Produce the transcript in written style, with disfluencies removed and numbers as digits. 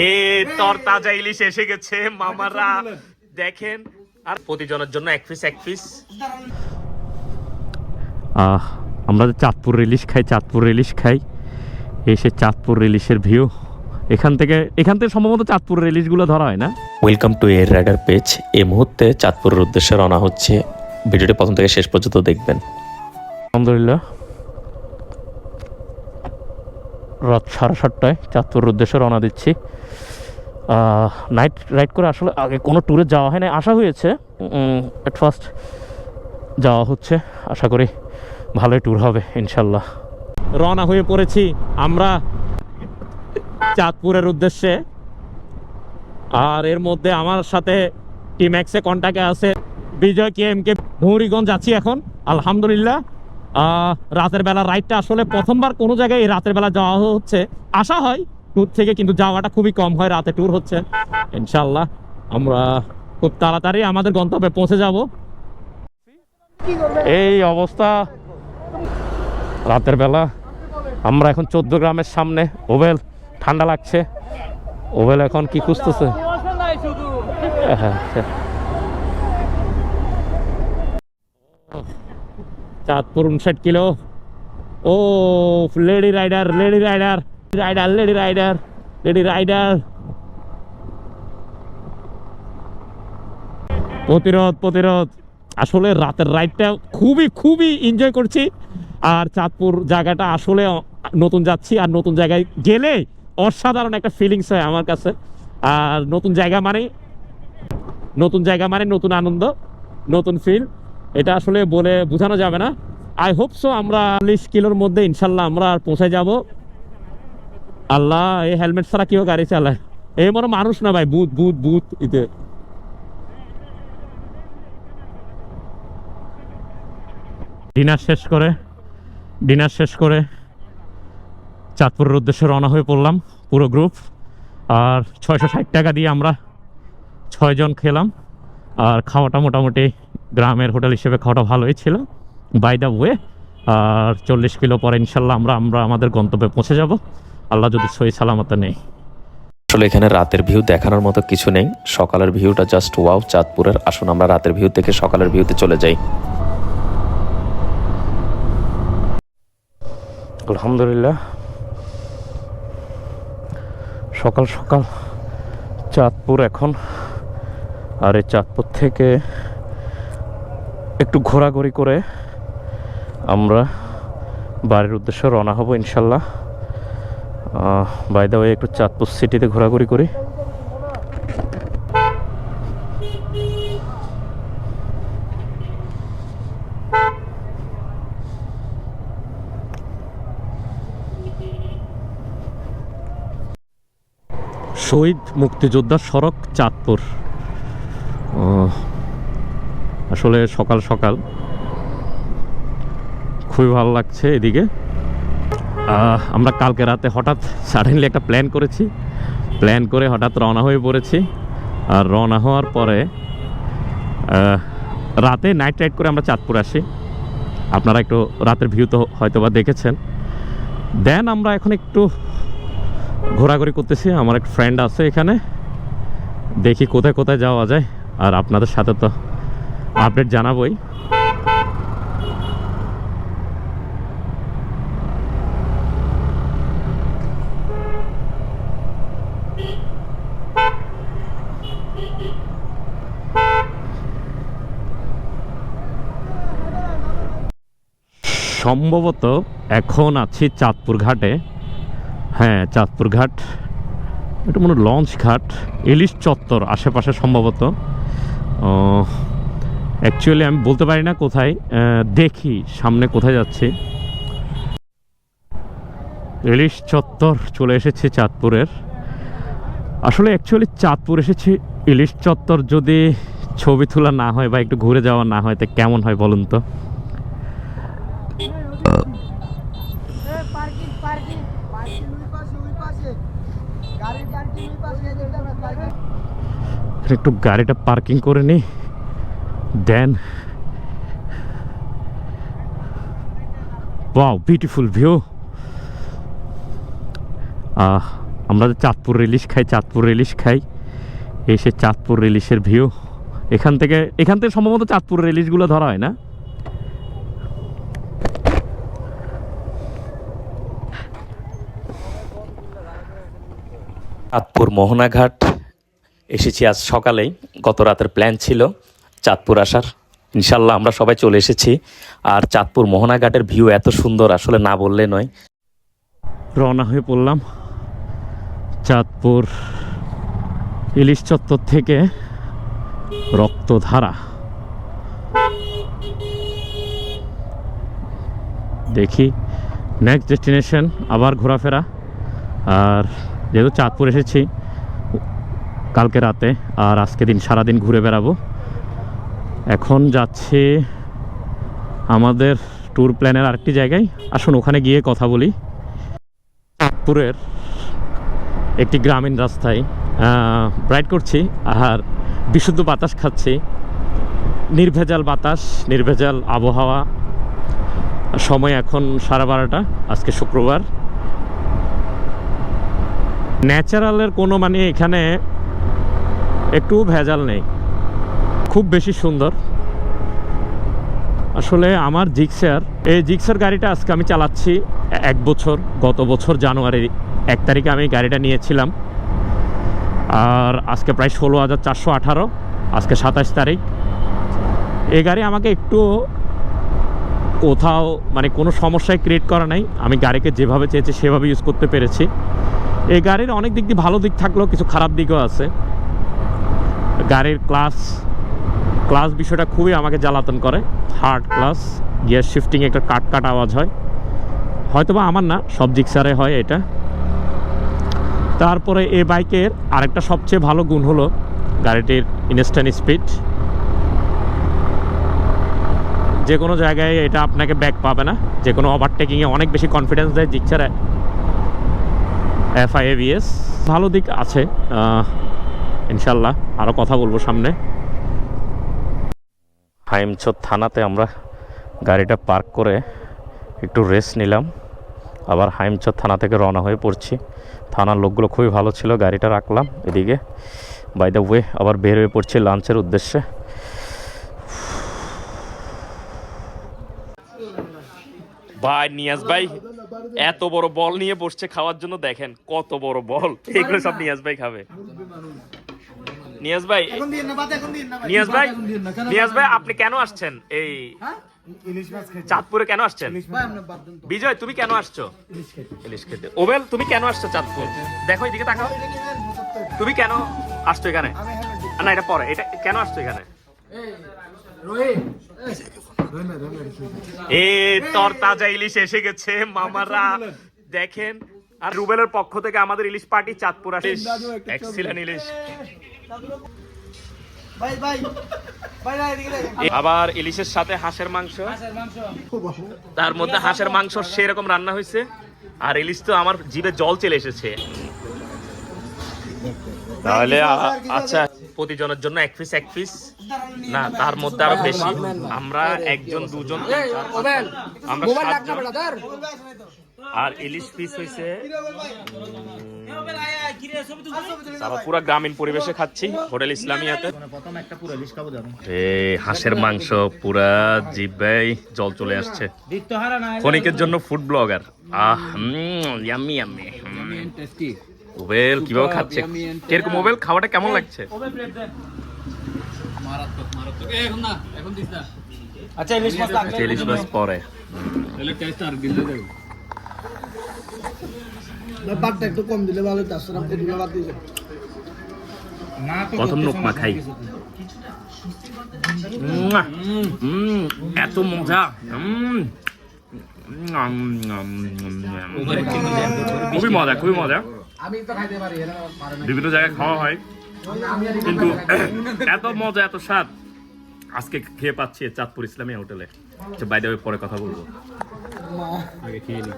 এ তরতাজা ইলিশ এসে গেছে মামারা, দেখেন। আর প্রতিজনের জন্য এক পিস। আমরা চাঁদপুর ইলিশ খাই, এসে চাঁদপুর ইলিশের ভিউ এখান থেকে সম্ভবত চাঁদপুর ইলিশগুলো ধরা হয় না। Welcome to Air Rider page. এই মুহূর্তে চাঁদপুরের উদ্দেশ্যে রওনা হচ্ছে। ভিডিওটি প্রথম থেকে শেষ পর্যন্ত দেখবেন। আলহামদুলিল্লাহ, রাত 7:30টায় চাঁদপুরের উদ্দেশ্যে রওনা দিচ্ছি। নাইট রাইড করে আসলে আগে কোনো ট্যুরে যাওয়া হয় না, আসা হয়েছে, অ্যাট ফার্স্ট যাওয়া হচ্ছে। আশা করি ভালোই ট্যুর হবে ইনশাল্লাহ। রওনা হয়ে পড়েছি আমরা চাঁদপুরের উদ্দেশ্যে। আর এর মধ্যে আমার সাথে টিম এক্সে কন্ট্যাক্টে আছে বিজয় KMK। ভৌরিগঞ্জ যাচ্ছি এখন আলহামদুলিল্লাহ। রাতের বেলা রাইডটা আসলে প্রথমবার কোনো জায়গায় রাতের বেলা যাওয়া হচ্ছে। আসা হয় ট্যুর থেকে, কিন্তু যাওয়াটা খুবই কম হয়, রাতে ট্যুর হচ্ছে। ইনশাল্লাহ আমরা খুব তাড়াতাড়ি আমাদের গন্তব্যে পৌঁছে যাব। এই অবস্থা রাতের বেলা। আমরা এখন 14 গ্রামের সামনে। ওভেল ঠান্ডা লাগছে, ওভেল এখন কি খুঁজতেছে। চাঁদপুর 59 কিলো। ও লেডি রাইডার। প্রতিরোধ। আসলে রাতের রাইডটা খুবই এনজয় করছি। আর চাঁদপুর জায়গাটা আসলে নতুন যাচ্ছি, আর নতুন জায়গায় গেলে অসাধারণ একটা ফিলিংস হয় আমার কাছে। আর নতুন জায়গা মানে নতুন আনন্দ, নতুন ফিল। এটা আসলে বলে বোঝানো যাবে না। আই হোপ সো আমরা 40 কিলোর মধ্যে ইনশাল্লাহ আমরা পৌঁছে যাব। আল্লাহ, এই হেলমেট ছাড়া কেউ গাড়ি চালায়? এই মনে মানুষ না ভাই, ভূত ইতে। ডিনার শেষ করে চাঁদপুরের উদ্দেশ্যে রওনা হয়ে পড়লাম পুরো গ্রুপ। আর 660 টাকা দিয়ে আমরা 6 জন খেলাম। আর খাওয়াটা মোটামুটি গ্রামের হোটেল হিসেবে খাওয়াটা ভালোই ছিল বাই দ্য ওয়ে। আর 40 কিলো পরে ইনশাল্লাহ আমরা আমাদের গন্তব্যে পৌঁছে যাব, আল্লাহ যদি সহি সালামতে নেই। আসলে এখানে রাতের ভিউ দেখানোর মতো কিছু নেই, সকালের ভিউটা জাস্ট ওয়াও চাঁদপুরের। আসুন আমরা রাতের ভিউ থেকে সকালের ভিউতে চলে যাই। আলহামদুলিল্লাহ, সকাল চাঁদপুর এখন। আর এই চাঁদপুর থেকে একটু ঘোরাঘুরি করে আমরা বাড়ির উদ্দেশ্যে রওনা হব ইনশাল্লাহ। বাই দ্য ওয়ে একটু চাঁদপুর সিটিতে ঘোরাঘুরি করি। শহীদ মুক্তিযোদ্ধা সড়ক চাঁদপুর। আসলে সকাল খুবই ভালো লাগছে এদিকে। আমরা কালকে রাতে হঠাৎ সাডেনলি একটা প্ল্যান করে হঠাৎ রওনা হয়ে পড়েছি। আর রওনা হওয়ার পরে রাতে নাইট রাইড করে আমরা চাঁদপুর আসি। আপনারা একটু রাতের ভিউ তো হয়তো বা দেখেছেন। দেন আমরা এখন একটু ঘোরাঘুরি করতেছি। আমার এক ফ্রেন্ড আছে এখানে, দেখি কোথায় যাওয়া যায়। আর আপনাদের সাথে তো আপডেট জানাবই। সম্ভবত এখন আছি চাঁদপুর ঘাটে। হ্যাঁ, চাঁদপুর ঘাট, এটা মনে হয় লঞ্চ ঘাট, ইলিশ চত্বর আশেপাশে সম্ভবত। অ্যাকচুয়ালি আমি বলতে পারি না কোথায়। দেখি সামনে কোথায় যাচ্ছি। ইলিশ চত্বর চলে এসেছি চাঁদপুরের। আসলে অ্যাকচুয়ালি চাঁদপুর এসেছি ইলিশ চত্বর যদি ছবি তোলা না হয় বা একটু ঘুরে যাওয়া না হয়, তা কেমন হয় বলুন তো? একটু গাড়িটা পার্কিং করে নি, দেন ওয়াও বিউটিফুল ভিউ। আমরা যে চাঁদপুর ইলিশ খাই এসে চাঁদপুর ইলিশের ভিউ এখান থেকে সম্ভবত চাঁদপুরের ইলিশগুলো ধরা হয় না। চাঁদপুর মোহনাঘাট এসেছি আজ সকালেই। গত রাতের প্ল্যান ছিল চাঁদপুর আসার, ইনশাল্লাহ আমরা সবাই চলে এসেছি। আর চাঁদপুর মোহনাঘাটের ভিউ এত সুন্দর, আসলে না বললে নয়। রওনা হয়ে পড়লাম চাঁদপুর ইলিশ চত্বর থেকে রক্তধারা। দেখি নেক্সট ডেস্টিনেশন আবার ঘোরাফেরা। আর যেহেতু চাঁদপুর এসেছি কালকে রাতে, আর আজকে দিন সারাদিন ঘুরে বেড়াবো। এখন যাচ্ছি আমাদের ট্যুর প্ল্যানের আরেকটি জায়গায়, আসুন ওখানে গিয়ে কথা বলি। চাঁদপুরের একটি গ্রামীণ রাস্তায় রাইড করছি আর বিশুদ্ধ বাতাস খাচ্ছি, নির্ভেজাল বাতাস, নির্ভেজাল আবহাওয়া। সময় এখন 12:30, আজকে শুক্রবার। ন্যাচারালের কোনো মানে এখানে একটু ভেজাল নেই, খুব বেশি সুন্দর। আসলে আমার এই জিক্সার গাড়িটা আজকে আমি চালাচ্ছি 1 বছর। গত বছর জানুয়ারি 1 তারিখে আমি গাড়িটা নিয়েছিলাম, আর আজকে প্রায় 16,418, আজকে 27 তারিখ। এই গাড়ি আমাকে একটু কোথাও মানে কোনো সমস্যায় ক্রিয়েট করা নাই। আমি গাড়িকে যেভাবে চেয়েছি সেভাবে ইউজ করতে পেরেছি। এই গাড়ির অনেক দিক দিয়ে ভালো দিক থাকলেও কিছু খারাপ দিকও আছে। গাড়ির ক্লাস বিষয়টা খুবই আমাকে জ্বালাতন করে, হার্ড ক্লাস। গিয়ার শিফটিং একটা কাট আওয়াজ হয়, হয়তোবা আমার না, সব জিক্সারে হয় এটা। তারপরে এই বাইকের আরেকটা সবচেয়ে ভালো গুণ হলো গাড়িটির ইনস্ট্যান্ট স্পিড। যে কোনো জায়গায় এটা আপনাকে ব্যাক পাবে না, যে কোনো ওভারটেকিংয়ে অনেক বেশি কনফিডেন্স দেয় জিক্সার FI ABS। ভালো দিক আছে, ইনশাল্লাহ আরও কথা বলবো সামনে। হাইমচর থানাতে আমরা গাড়িটা পার্ক করে একটু রেস্ট নিলাম, আবার হাইমচর থানা থেকে রওনা হয়ে পড়ছি। থানার লোকগুলো খুবই ভালো ছিল, গাড়িটা রাখলাম এদিকে। বাই দ্য ওয়ে আবার বের হয়ে পড়ছি লাঞ্চের উদ্দেশ্যে। ভাই নিয়াজ ভাই এত বড় বল নিয়ে বসছে খাওয়ার জন্য, দেখেন কত বড় বল। এগুলো সব নিয়াজ ভাই খাবে। নিয়াজ ভাই আপনি কেন আসছেন এই চাঁদপুরে? কেন আসছেন? বিজয় তুমি কেন আসছো ইলিশ খেতে? ওবেল তুমি কেন আসছো চাঁদপুর? দেখো এদিকে তাকাও, তুমি কেন আসছো এখানে? না এটা পরে, এটা কেন আসছো এখানে? তোর তাজা ইলিশ এসে গেছে মামারা, দেখেন। আর রুবেলের পক্ষ থেকে আমাদের ইলিশ পার্টি চাঁদপুর আসে, এক্সিলেন্ট ইলিশ। আবার ইলিশের সাথে হাঁসের মাংস, তার মধ্যে হাঁসের মাংস সেরকম রান্না হয়েছে। আর ইলিশ তো আমার জিভে জল চলে এসেছে। তাহলে আচ্ছা, প্রতিজনের জন্য এক পিস না, তার মধ্যে আরো বেশি। আমরা 1 জন 2 জন আমরা 7 জন। আর ইলিশ পিস হয়েছে পুরো গ্রামীণ পরিবেশে খাচ্ছি হোটেল ইসলামিয়াতে। হাঁসের মাংস পুরা জিভে জল চলে আসছে। ক্ষণিকের জন্য ফুড ব্লগার। Yummy yummy. ওবেল কিভাবে খাচ্ছে, কিরকম ওবেল খাওয়াটা কেমন লাগছে? আচ্ছা ইলিশ মাছ পরে ব্যাপারটা একটু কম দিলে ভালো হতো। আসলে আপনি দিলে বাদ দিয়েছেন না, প্রথম লোকমা খাই। এত মজা, খুবই মজা, খুবই মজা। বিভিন্ন জায়গায় খাওয়া হয় কিন্তু এত মজা, এত স্বাদ আজকে খেয়ে পাচ্ছি চাঁদপুর ইসলামিয়া হোটেলে। বাইরে পরে কথা বলবো, আগে খেয়ে নি।